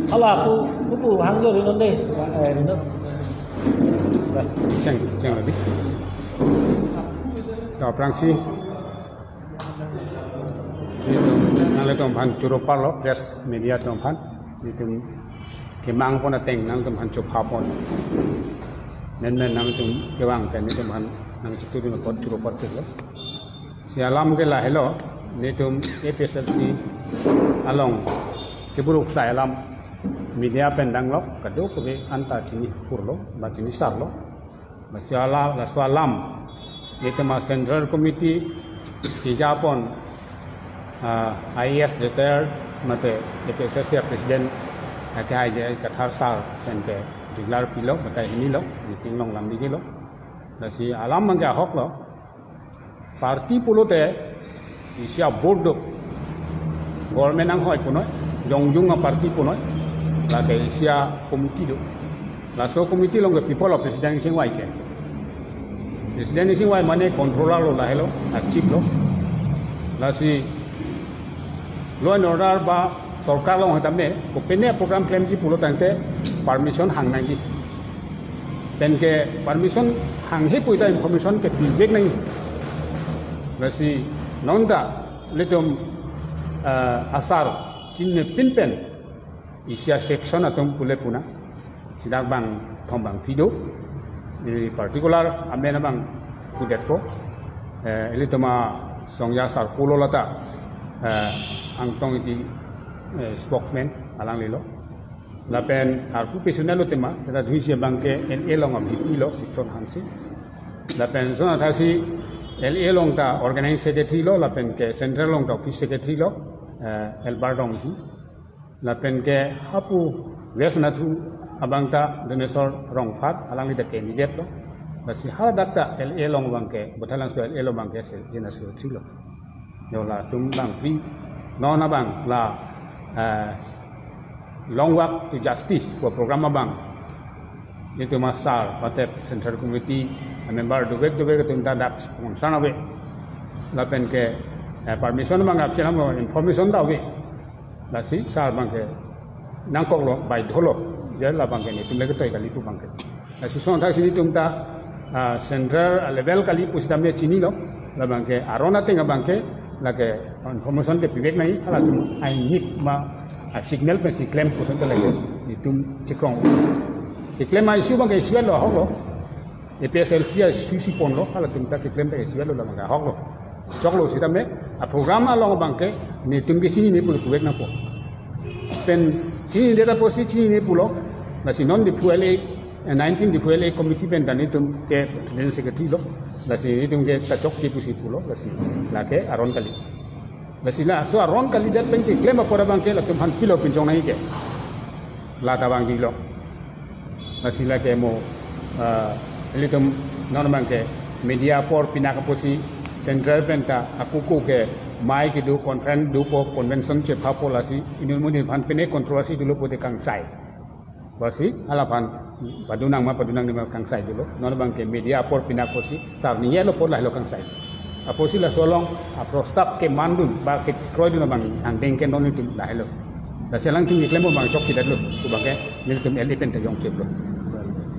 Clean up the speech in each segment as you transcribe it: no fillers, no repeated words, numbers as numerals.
Allah aku hang lo rin deh rin ceng lebih tau prangsi itu nang le tom han churo parlo press media tom han itu kemang pon ateng nang tom han chop hapon nen nang tom kewang ten tom han nang situ ni pot churo par lo sialam ke la hello ni tom APSLC along keburuk sa alam media pendang lo kado ke anta chini purlo ba chini sarlo masalah la swalam itu mas central committee di Japon IAS retired mate APSLC presiden akai je kathar sal dan ke digelar pilo batai ini lo meeting long lam di lo nasi alam mangga hok lo parti pulo te isia board government ang hoy puno jongjung parti puno la ke isia committee do la so committee long ke people of president sing wai ke presiden sing wai mane controller lo la hello chief lo la si law and order ba सरकार लोग हता में कोपेने programme claim की पुलो तंते परमिशन हांगना की पेन के परमिशन हांगे पुइता इंफॉर्मेशन के फीडबैक नहीं वैसी नोंदा लेतम आसार चिन्ह पिन पेन इसिया सेक्शन अतम पुले पुना सिदाक बांग थम बांग फिदो पार्टिकुलर आमेना बांग पुदेट को लेतमा संया सार पुलो लता आंतों इति spokesman alang lilo lapen arpu pesuna lo tema sera dhuisi bangke LA long VP lo section hansi lapen sona thaksi LA long ta organizing secretary lo lapen ke central long ta office secretary lo Albardong hi lapen ke hapu vesna thu abangta donesor rongphat alang li ta candidate lo basi hala dakta LA long bangke bothalang so LA lo bangke se jena secretary lo yola tum bang pri nona bang la long walk to justice for program abang itu masal patep central committee member dubek tunta dak sponsor awe lapen ke permission bang apsian mo information da we lasi sar bang ke nangkok lo bai dholo je la bang ke ni tumle ke toy kali pu bang ke lasi son thak sini tumta central level kali pusdame chini lo la bang ke arona tenga bang ke lagi information ke pivek nahi ala tum ai nip ma signal pe si claim pusan ta lagi itum chikrong claim ai su bang issue lo hok lo APSLC susi pon lo ala tum ta claim ta issue lo bang hok lo chok lo si tame a program along bang ke ni tum ke sini ni pu pivek na po pen sini data posi sini ni pulo na si non di fuele 19 di fuele committee pen dan itum ke president secretary lo lasi itu ke kacok di pusi pulo lasi lake aron kali lasi la so aron kali dat pen claim apa bang ke lakum han pilo pinjong nai ke la ta bang dilo lasi lake mo litum non bang ke media por pinak posi central penta aku ko ke mai ke do conference do po convention che pha polasi inul muni han pene kontroversi dulu pote kang sai basi alapan padunang ni kang sai dulu non bang ke media por pinak posi sar ni yelo por lah lo kang sai aposi la solong aprostap ke mandun ba ke kroy dun bang ang dengke non itu lah lo da selang ting iklem bang chok sidat lo ku bang ke ni tum elephant ta yong chep lo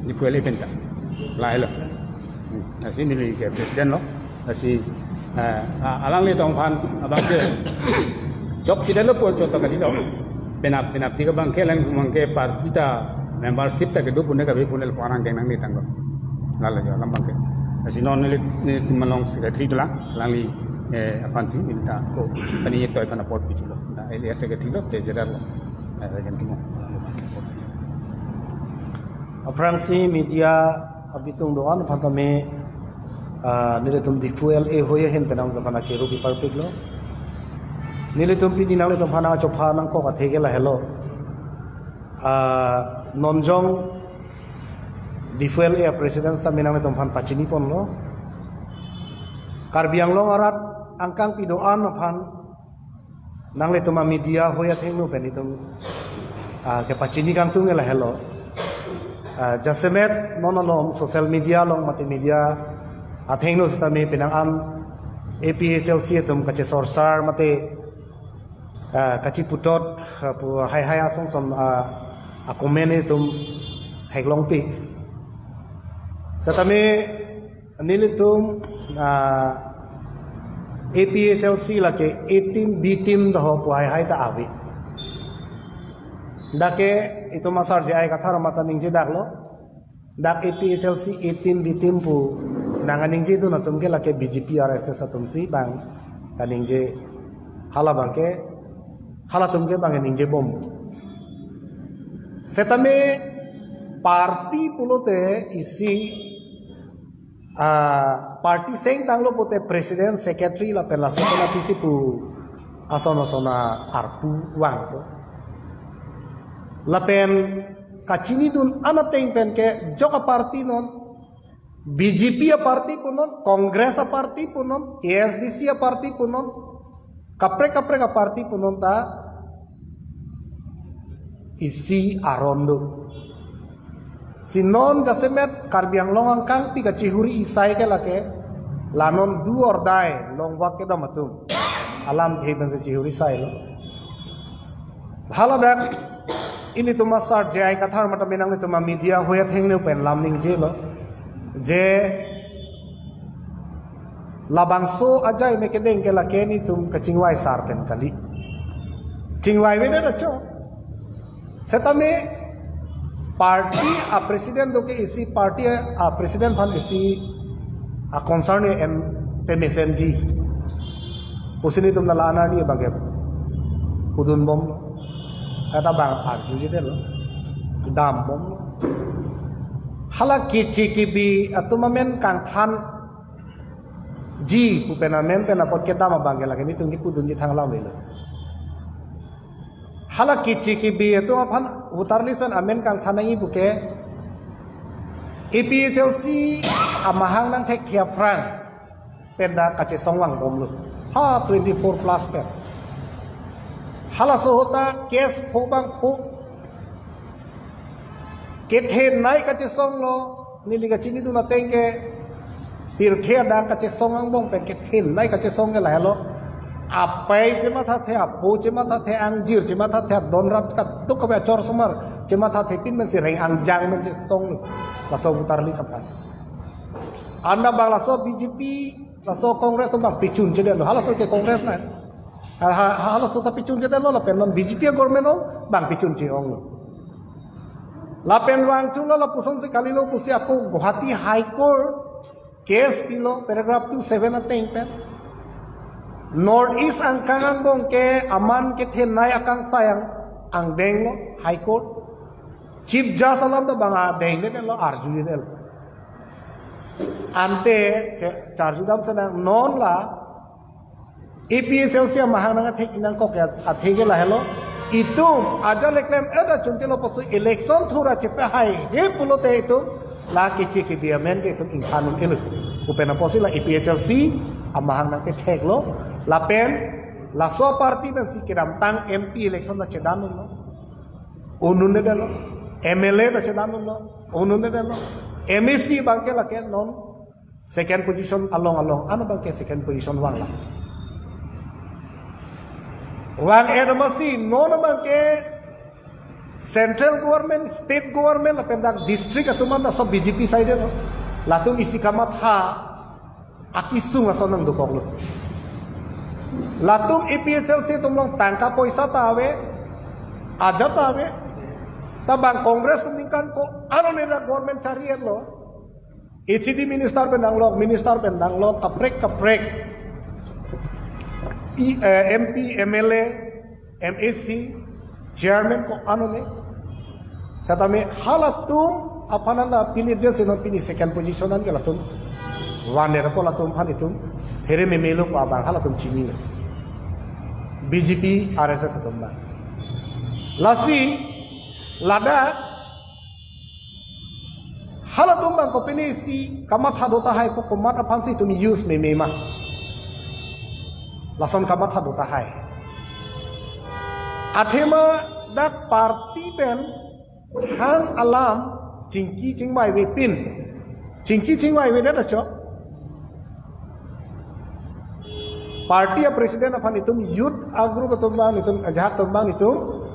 di pu elephant ta lah lo asi ni ke presiden lo asi alang le tong phan abang ke chok sidat lo po chot ta kali lo penap tiga bang ke lang bang ke partita membership tak kedu punne kabe punel parang keng nang ni tanggo lala jo lambang ke asi non ni timalong secretary dula langli apan sing minta ko pani toy pana port pichulo ele secretary lo treasurer lo gan kimo apransi media abitung doan phatame niletum di fuel hoye hen penang ka pana ke rupi perfect lo niletum pi dinang le tom phana chopha nang ko ka thegela hello nonjong di fuel president ta minang le tompan pachini pon lo karbiang long arat angkang pidoan phan nang le toma media hoya thengnu penitum ke pachini kang tung la hello jasemet nonolom social media long mati media athengnu sta me pinang am APSLC tum kache sorsar mate kaci putot pu hai asong som komen itum thaglong pi satame nilitum APHLC lake 18 B team dah pu hai ta awi dake itu masar je ai kathar mata ningje daklo dak APHLC 18 B team pu nanganing je tu natum ke lake BJP RSS atum si bang kaning je hala bangke hala tumke bang ning je bom setame parti pulote isi parti seng tanglo pote president secretary la pela sona kisi pu asono sona arpu wang ko la pen kachini tun anateng pen ke joka parti non BJP parti punon Kongres parti punon ASDC parti punon kapre ka parti punon ta isi arondo sinon jasemet karbiang longang kang pi kachihuri isai ke lake lanon du or die long wak ke damatum alam theben se chihuri sai lo bhala dak ini tuma sar jai kathar mata menang ni tuma media hoya thengne pen lamning je lo je labangso ajai me kedeng ke lake ni tum kachingwai sar pen kali chingwai we na cho setame parti a president do ke isi parti a president han isi a concern em PMSNG usini tum na lana ni bagep kudun bom kata bang arju je lo dam bom hala kichi kibi atuma men kang than ji pupena men pena pot ke dama bangela ke ni tum ki pudun ji thang law le hala kichi kibi itu aphan utarlis pen amen kang thanai buke APHLC amahang nang thek thia prang penda kache songwang bom lu ha 24 plus pen hala sohota case phobang phu kethe nai kache song lo nili ka chini tu na tengke tir thia dang kache songang bong pen kethe nai kache song ke la lo apai cema tha the apu cema tha the angjir cema tha the donrap ka tuk ka chor sumar cema tha the pin men si reng angjang men se song la so utarli sapan anda bang la so BJP la so Kongres bang pichun je lo hala so ke Kongres na hala so ta pichun je lo la pen non BJP government no bang pichun je ong la pen wang chu lo la puson se kali lo pusi aku Guwahati High Court case pilo paragraph 27 ateng pen North East ang kangang ke aman ke thenai akang sayang ang denglo High Court Chief Justice alam da banga dengle lo arju de lo ante charjudam senang non la APHLC mahang nang thekinang ko ke athege la hello itum aja leklem ada chuntelo posu election thura chepe hai he pulote itu la kichi ke biamen ke tum inghanun elu upena posi la APHLC amahang nang ke thek lo lapen la so parti men si kiram tang MP election da chedan no unune de lo MLA da chedan no unune de lo MEC bangke la ke non second position along ano bangke second position wang la wang edamasi non bangke central government state government lapen da district atuman da so BJP side lo latung isi kamat ha akisung asonang dukok lo latum APHLC tumlong tangka poisa tawe aja tawe tabang Kongres tumingkan ko ano nila government carian lo HCD minister pendanglo kaprek MP MLA MAC chairman ko ano ne satame halatum apananda pilih je sino pilih second positionan ke latum wane ko latum hanitum here memelo ko abang halatum chini le BJP RSS atumba lasi lada halatum bang kopini si kamatha dota hai ko komat apansi tumi use memema lason kamatha dota hai athema dak parti pen hang alam chingki chingwai we pin chingki chingwai we da cho parti presiden apa nitum youth agru betumbang nitum jahat tumbang nitum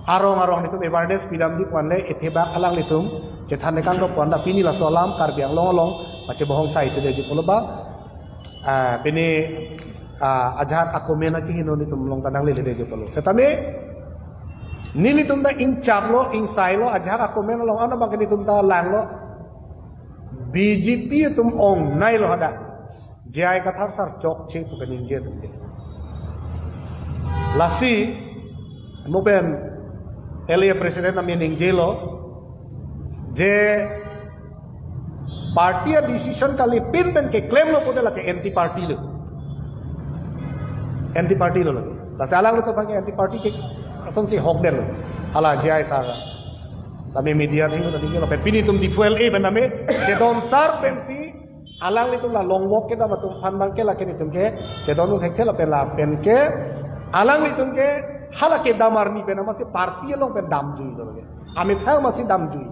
arong nitum awareness pidam di puan le etheba alang nitum cetan nekang do puan da pini la solam karbiang long macam bohong sai sede ji poloba pini ajahat aku mena ki hino nitum long tanang le ji polo setame nili tum da in charlo in sailo ajahat aku mena long ana bang nitum ta lang lo BJP tum ong nai lo hada jai kathar sar chok che tu kanin je tum de lasi moben elia presiden na mening jelo je party decision kali pin ke claim lo pode la ke anti party lo lagi lasi alang lo to bang anti party ke ason si hok den ala jai sar Kami media tinggal tadi kalau pini tum di fuel ben name cedon sar pensi alang itu lah long walk kita batum pandang ke laki itu ke cedon itu ke lah pen ke alang itu ke hala ke damar ni pen masih parti long pen dam jui loh ke amit hal masih dam jui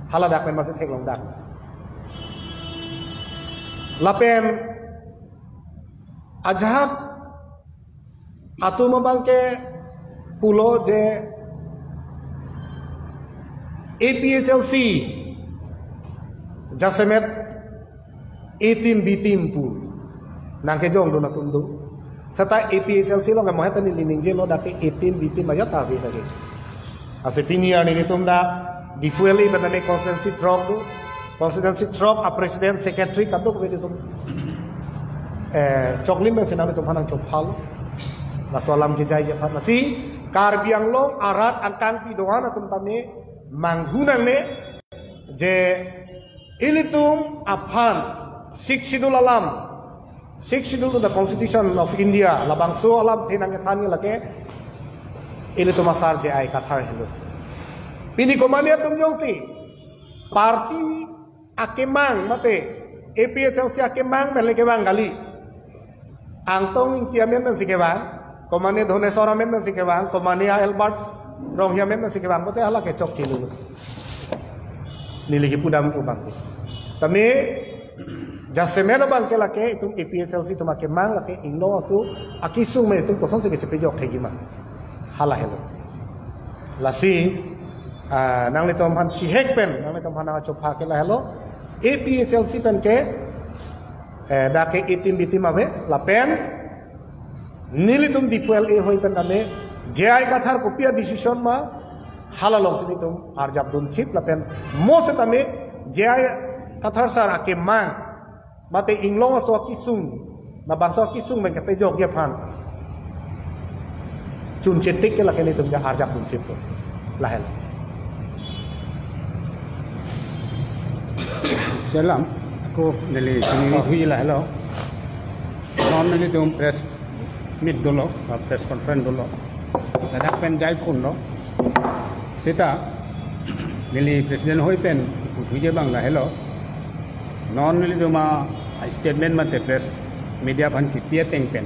hala dak pen masih tek long dak lapen ajahat atu mabangke pulo je APHLC Jasemet 18 bitim pu nangke jong do na tundu sata APHLC lo ngai mohata ni lining je lo dake 18 bitim aja ta be lagi ase pinia ni tumda di fueli benane constituency drop a president secretary kaduk be tum choklim ben senam tum hanang chophal la salam ki jai je phat nasi karbiang long arat angkan pi doana tum tamne manggunang ne je ilitum aphan 6 schedule of the constitution of India labang so alam thinang thani lake ilitum asar je ai kathar hilo pini komania tum jong si parti akemang mate APHLC akemang mele ke bang gali angtong tiamen men sikebang komane dhoneswara men sikebang komane Albert Rohia men masih kebang, betul lah kecok cilu. Nilai pudam ubang. Tapi jasemena bang ke lake itu APHLC itu makin mang lake inglo asu akisung me itu kosong segi sepejok kayak gimana. Halah hello. Lasi nang le tom han chihek pen nang le tom han coba ke lah hello. APHLC pen ke dake itim bitim abe lapen nilai tum di fuel hoi pen ame jai kathar kopia decision ma halalong sini tum arjab dun chip lapen mo setame jai kathar sar ake mang mate inglong so kisung na bangsa kisung men ke jog ye phan chun chetik ke lakeni tum ja arjab dun chip lahel salam aku nili sini hui lah hello non nili tum press meet dulu press conference dulu Dadak pen jai pun lo, seta nili presiden hoi pen putuje bang lah hello, non nili cuma statement mate press media pan kipia teng pen,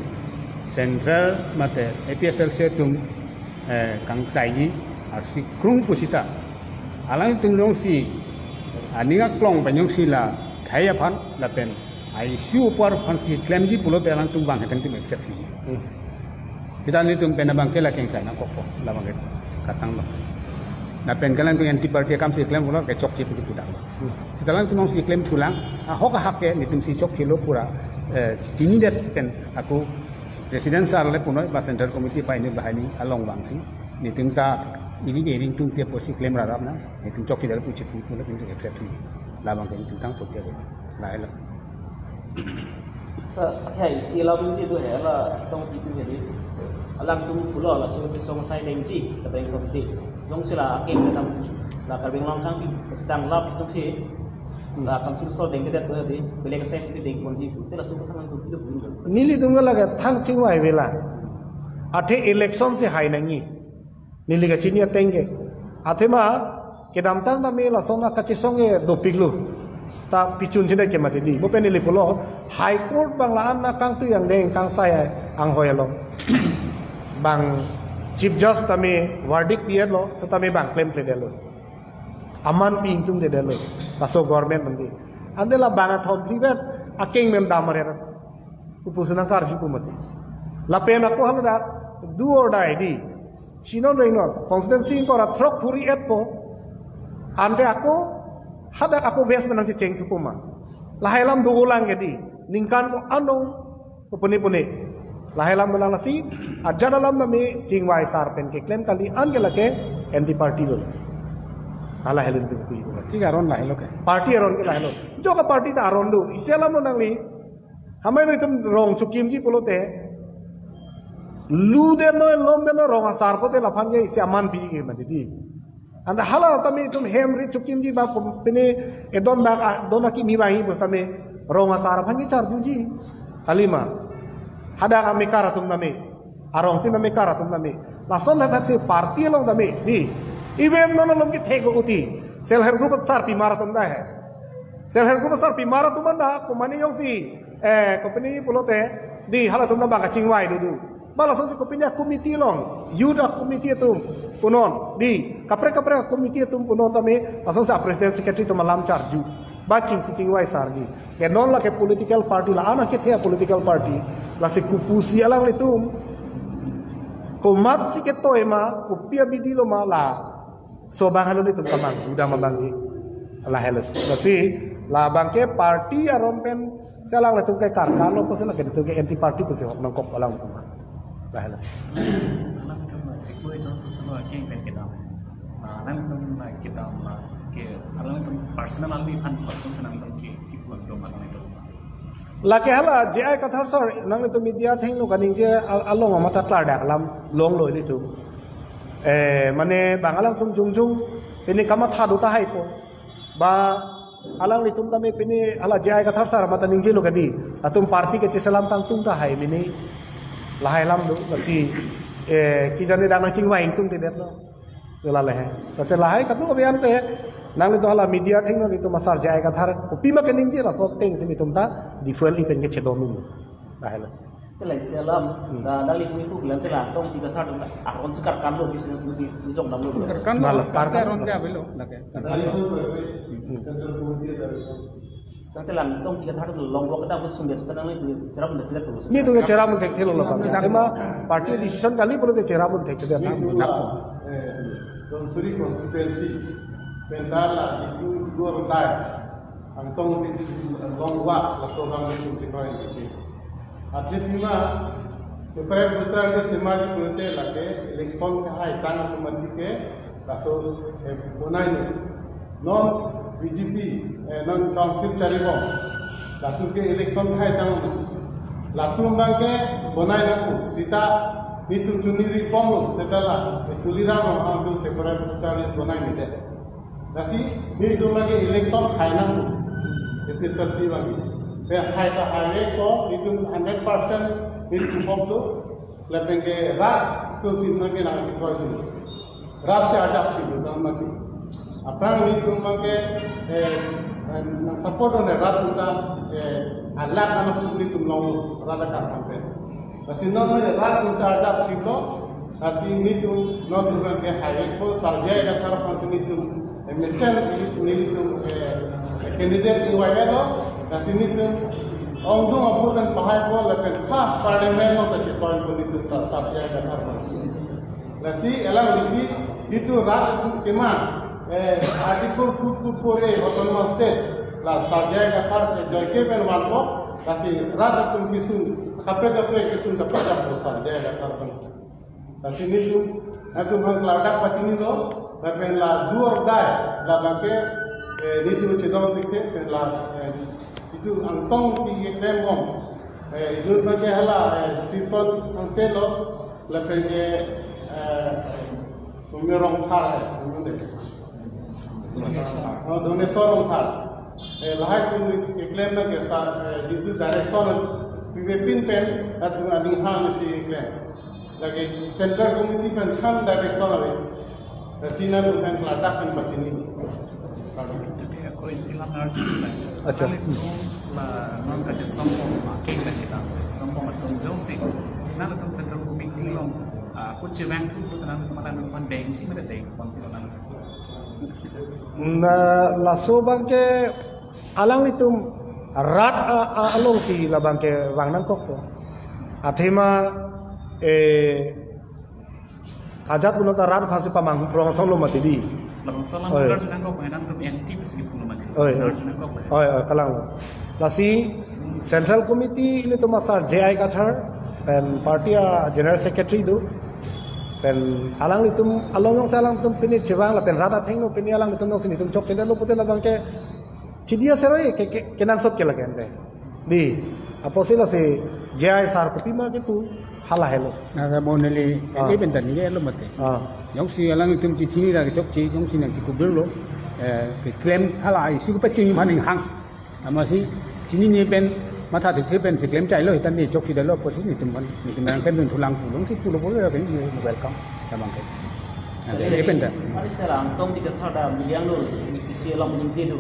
central mate APHLC tum kang saiji arsi krung pusita, alang tum long si aningak klong penyong si la kaya pan la pen ICU par pan si claim ji pulo te alang tum bang heten tum accept kita ni tum pena bangke la keng sana kopo la bangke katang lo na pen kalang tu anti party kam si claim lo ke chok chip gitu dah kita lang tum si claim tulang hok hak ke ni tum si chok kilo pura cini det pen aku presiden sar le puno ba central committee pa ini bahani along bangsi ni tum ta ini tum tiap posi claim rarap na ni tum chok kilo pu chip pu le tum accept la bangke ni tum tang potia la hello sa hai si la bu ti tu he la tong ti tu he alang tu pulo la so ti song sai deng ji ta beng kom ti long sila ke tam la ka beng long kang bi stang lap tu si la kam sim so deng de de de bele ka sai si deng kon ji te la so ka thang tu tu nili tunga la thang ching wai vela athe election se hai nangi nili ka chinia tenge athe ma ke dam tang da me la sona ka chi songe do piglu ta pichun chinde ke mate di bo pen nili pulo high court bangla an na kang tu yang deng kang sai ang hoyalo bang chief justice tami verdict pier lo tami bang claim ple delo aman ping tum de delo paso government mandi andela bang thom privet aking mem damare kupusunang karju kumati lapen aku halada do or die di chinon reinon constituency ko ratrok puri etpo ande aku hadak aku bes menang ceng cukuma lahailam do ulang jadi ningkan ko anong puni lahailam dolang lasi aja dalam nami cingwai sar pen ke klaim kali angela ke anti party lo ala helen tu kui ठीक है अरोन लाइलो के party aron ke lahelo jo ka party ta aron do iselam no nangli hamai no tum rong chukim ji polote lu de no lom de no rong asar pote la phang ge ise aman bi ge madi di anda hala tami tum hemri chukim ji ba pene edon ba dona ki mi bahi bostame rong asar phang ge char juji halima hada kami karatum nami arong tin nami karatum nami lason na se party long nami di even no lom ki thego uti self help group sar pi maratum da hai self help group sar pi maratum da ko mani yong si company polote di hala tum na ba ka chingwai du bala so si company committee long yuda committee tum punon di kapre committee tum punon tame aso sa president secretary tum malam charju ba chingwai sar gi ke non la ke political party la ana ke thea political party la se kupusi alang litum ko mat si ke toema ko pia bidilo ma la so bangalo ni tum kamang udah mabangi la helet nasi la bangke party aron pen selang la tum ke karkalo ko sela ke tum ke anti party ko se hok nang kop alang tum la helet alam tum cikgu itu sesuatu yang pen kita alam tum kita ke alam tum personal almi fan person senang tum ke kipu tum alam itu la ke hala ji ai kathar sar nang tum media thing no kaning je along mata klar dak lam long loi li tum mane bangalang tum jungjung ini kama thadu ta hai ko ba alang ni tum tame pini ala jai ka thar sar mata ningje lo kadi atum party ke chesalam tang tum ta hai mini lahai lam do lasi ki jane dana chingwa ing tum te det lo la le hai lase lahai ka tu abian te nang le to ala media thing no ni tum asar jai ka thar ko pima ke ningje la so teng sini tum ta di fuel i pen ke chedom nu lahai la Telai selam, dari itu bilang telah tong tiga tahun akon sekar kan lo bisa di jom nam lo. kan parka ron ke abelo lake Kan telah tong tiga tahun long lo kadang sumber sekarang itu cara pun tidak terus. ni tu ke cara mun tek thelo la ba ema party decision kali polo te cara mun tek te Don suri constituency pendala itu dua rodai antong di long wa la so ram itu tikoi itu Akhirnya, supaya betul ke semaju kulite lagi election ke hai tangan pemati ke laso bonai non BJP non council caribo laso ke election ke hai tangan lato bangke bonai laku kita itu juniri pomo tetala kuliramo antu supaya betul bonai nite nasi itu lagi election hai nang itu selesai lagi hai ta highway ko itu 100% itu pokto lebih ke rat tu sinna ke nang sikoi itu rat se adap itu nama tu apa itu make nang support on rat kita Allah nama tu itu long rat ka kampe asin no rat kita adap itu asin itu no tu ke highway ko sarjai ka kar pantu itu mesel itu candidate iwaielo Kasih itu, orang tu ngapurkan pahai ko, lepas khas parlimen no tak cepat pun itu sarjai dan harus. Lasi, elang lisi itu rat keman, artikel kut pore autonomous state, lah sarjai dan harus joyke pen walko, kasih rat itu kisun, kape kisun dapat apa sarjai dan harus. Kasih itu, aku mengkelaudak pacini lo, lepas lah dua day, lah bangke itu cedong dikte, lah itu antong di kremom itu bagi hala sifat anselo lepas ke pemerong thar donation thar lahai tu claim na ke sa itu direction pipin pen atau ading han si claim lagi central committee pen kan direction ave rasina tu pen latak pen batini कोई सिला नार अच्छा lah non kaje sombong makin kita sombong atau jauh nah dalam sentral committee long aku cewek tu tenang kemarin pandai sih mereka deh konfirman na laso bangke alang itu rat along si labang ke wang nang kok athema ajat puno ta rat phasi pamang prong song lo mati di Labang salam bulan dengan kok dengan grup NT meskipun lemah. oi kalang lasi central committee ile to masar JI ka thar dan party general secretary do dan alang itum along yang salang tum pini cewang la pen rata theng no pini alang itum sini tum chok chede lo pute labang ke chidia seroi ke nang sot ke lagen de di aposila se JI sar kopi ma ke tu hala hello ada moneli ini bentar ni lo mate yang si alang itum cici ra ke chok ci yang si nang ci kubir lo ke claim hala ai si ko pecuni maning hang amasi cini ni pen mata thực pen si claim chai lo hitan ni chok si dalo po si ni tum ni tum kan dun tulang pulung si pulo pulo ra ke ni welcome tamang ke ini bentar Mari sekarang tong di kata ada miliang lo ni kisi alam menjelo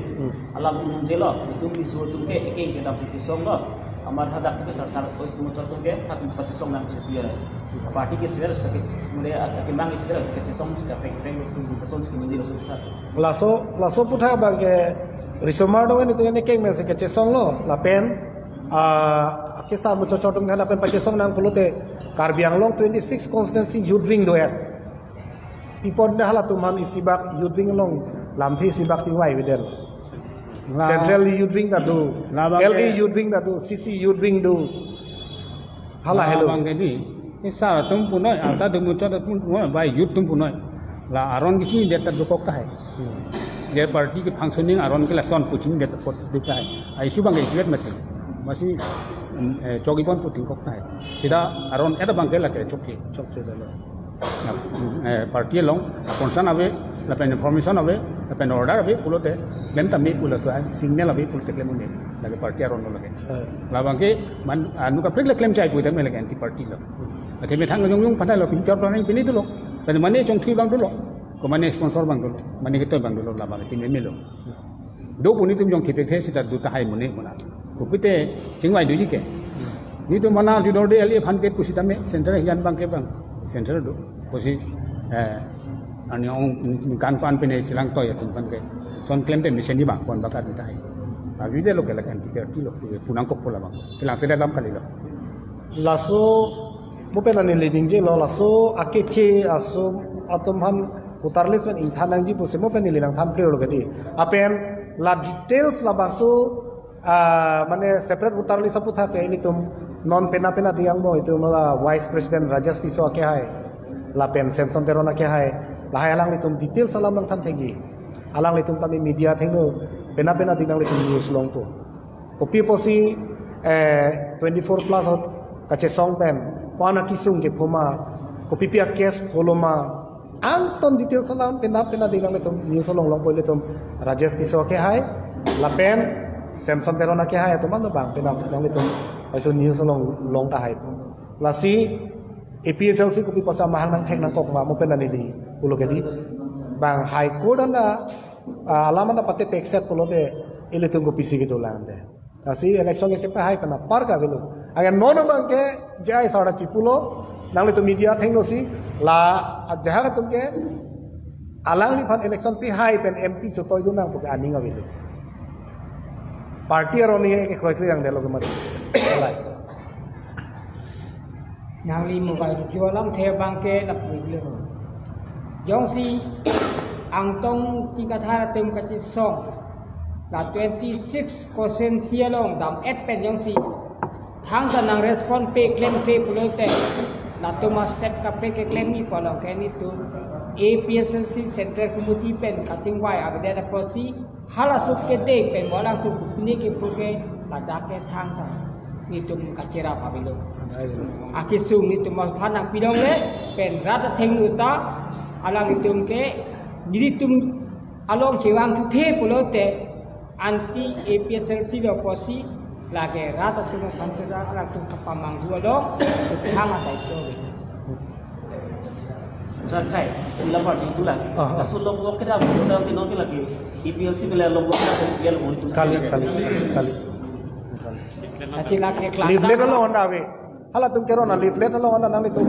alam menjelo itu bisu tu ke ekeng kita putih song lo amar hadak ke sasar itu motor tu ke hat putih song nang setia parti ke segar sebagai mulai kembang ke segar ke song sudah pek tu person skin menjelo susah laso putha bang ke risomar do ni tu ni ekeng men se ke song lo la pen kisah muncul tum kan pen pace song nang pulote Karbiang Long 26 constituency youth wing do ya people dah hala tum ham isibak youth wing long lam thi sibak ti wai widen central youth wing da do LE youth wing da do CC youth wing do hala hello bang ni isa tum punoi ata dum muncul tum punoi bai youth tum punoi la aron kisi deta dukok ta hai ye party ke functioning aron ke lason puchin deta pot dukta hai ai su bang isibet mate masih cogi pon puting kok naik sida aron ada bangke la ke chok dalo party long konsan ave la pen information ave la pen order ave pulote lem tammi pulo signal ave pulote claim ne la ke party aron lo lage la bangke man anu ka prek la claim chai puite me lage anti party lo ate me thang yong padai lo pin chor planai pini dulu pen mane chong thui bang dulu ko mane sponsor bang dulu mane ke toy bang dulu la bang tim me lo do puni tum jong thipek the sida du ta hai mune mona kupite tingwai du jike ni to mana di dorde ali phan ke kusita me center hian bang ke bang center do kusi ani ong kan pan pene chilang toy tum pan ke son claim te mission ni bang kon bakar du tai a vide lo ke la kan ti lo punang kok pola bang kilang seda dam kali lo laso mo pena ni leading je lo laso akeche aso atom han utarlis men inthanang ji puse mo peni linang tham pre lo ke di apen la details la baso mane separate utarli saputha ke ini tum non pena diang bo itu mala vice president rajas tiso ke hai la pen samson terona ke hai la hai alang litum details salam lang tham thegi alang litum tami media thengno pena dinang litum news long to kopi posi 24 plus kache song pen wana kisung ke phoma kopi pia case poloma anton details salam pena dinang litum news long boile tum rajas tiso ke hai la pen Samson Terona ke hai to man bang pena nang itu itu news long ta hai la si APSLC ko pi pasa mahang nang thek nang kok ma mo pena ni di pulo ke di bang high court anda alama na pate pekset pulo de ile tung ko pisi ke dolan de la si election ke chepa hai pena par ka velo agar non bang ke jai sara chipulo nang itu media theng no si la jaha tum ke alang ni phan election pi hai pen MP so toy du nang ko aning avilo party aroni ke khoi yang delo kemari alai nang li mobile jualam the bangke lap le yong si ang tong ti ka tha tem ka chi song la 26 percent sialong dam et pen yong si thang ka nang respond pe claim pe pulote la to ma step ka pe ke claim ni polong ke ni tu APSLC Central Committee pen cutting why abde da prosi hala suk ke de pen wala tu ni ke puke tada ke thang ta ni tum kacera pabilo akisung ni tum phanang pilong le pen rat theng uta alang tum ke diri tum along chewang tu the pulote anti APSLC lo prosi lage rat tum sansera alang tum pamang dua do thang ada itu Sakai sila party itu lagi. Kasus lombok kita sudah tinong lagi. IPLC bela lombok kita biar lombok itu. Kali. Leaflet lo onda ave. Hala tum kero na leaflet lo onda nang itu.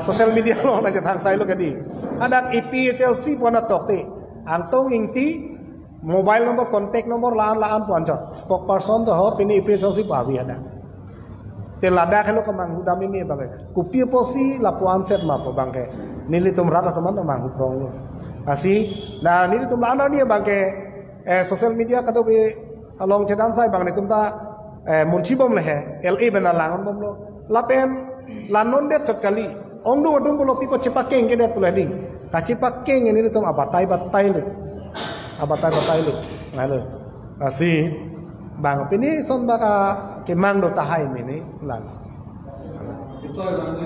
Social media lo onda jatang sai lo kadi. Ada IPLC pona tokte. Antong ingti mobile number contact number laan puanjat spokesperson to ho pini ipeso si pawi ada te lada khelo kamang hudami mi bangke kupi posi la puan set ma po bangke nili tum rata teman teman huprong asi na nili tum lana dia bangke social media kado be along cedan sai bang ni tum ta munchi bom lehe la bena langon bom lo lapen lanon det sekali ongdu odung ko pipo cipakeng ke det pulading ka cipakeng ini tum abatai le ngalo asi bang pini son baka ke mang do tahai mini lan Itu yang